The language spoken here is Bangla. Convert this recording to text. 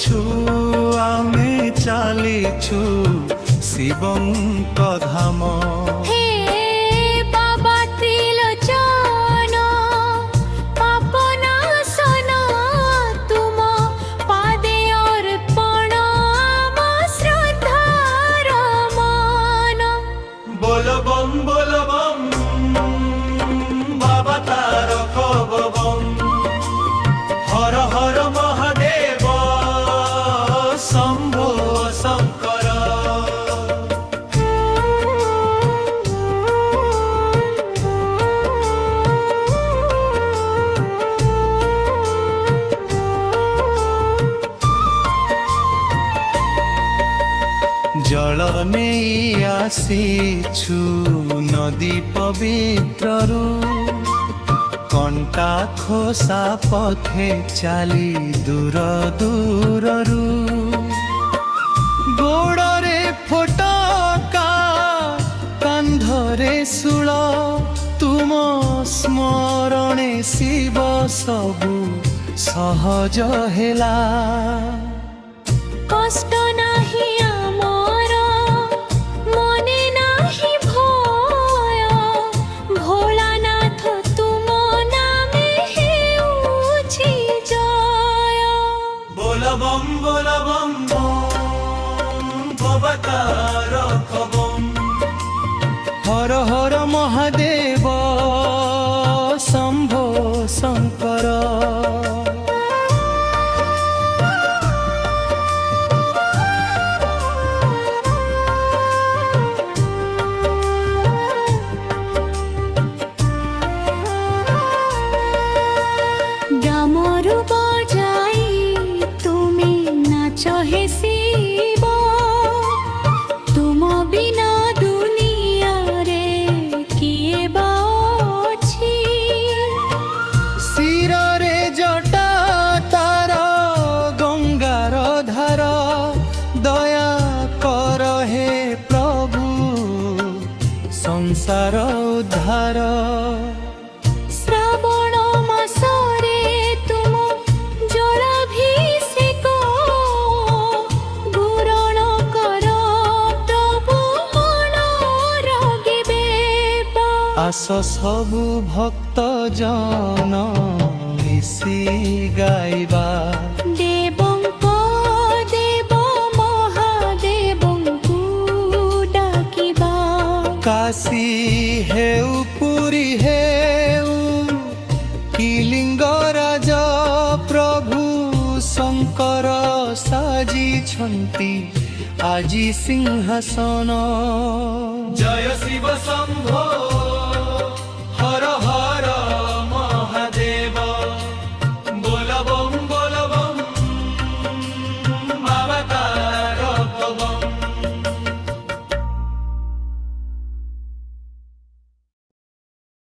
ଚାଲିଛୁ ଆମେ ଚାଲିଛୁ ଶିବଙ୍କ ଧାମ। ହେ ବାବା ତ୍ରିଲୋଚନ ପାପ ନାଶନ ତୁମ ପାଦେ ଅର୍ପଣ ଆମ ଶ୍ରଦ୍ଧାର ମାନ। ବୋଲ ବମ୍ ବାବା ତାରକ ବମ୍। হর হর মহাদেব শম্ভো শঙ্কর। জল নেই আসিছু নদী পবিত্রରୁ কণ্টা খোসা পথে চালি দূর দূরରୁ। গোড়রে ফোটকা কান্ধরে শূଳ তুম স্মরণে শিব সবু সহজ হেলা। কষ্ট নাহি আমার মনে নাহি ভয় ভোলানাথ তুম নামে হেউছি জয়। बोल बम बाबा तारक बम। हर हर महादेव शंभो शंकर। ডামরু বজাই তুমি নাচ হে শিব তুম বিনা দুনিয়ারে কিয়ে বা ଅଛି। শিররে জটা তার গঙ্গার ধার দয়া কর হে প্রভু সংসার উদ্ধার। শ্রাবণ মাসরে তুম জলাভিষেক গুরণ কর প্রভু মনর বিবেক। আস সবু ভক্ত জন মিশি গাইবা দেবঙ্ক দেব মহাদেবঙ্কু ডাকিবা। কাশী হেউ পুরী হেউ কি লিঙ্গরাজ প্রভু শঙ্কর সাজিছন্তি আজি সিংহাসন। জয় শিব শম্ভো।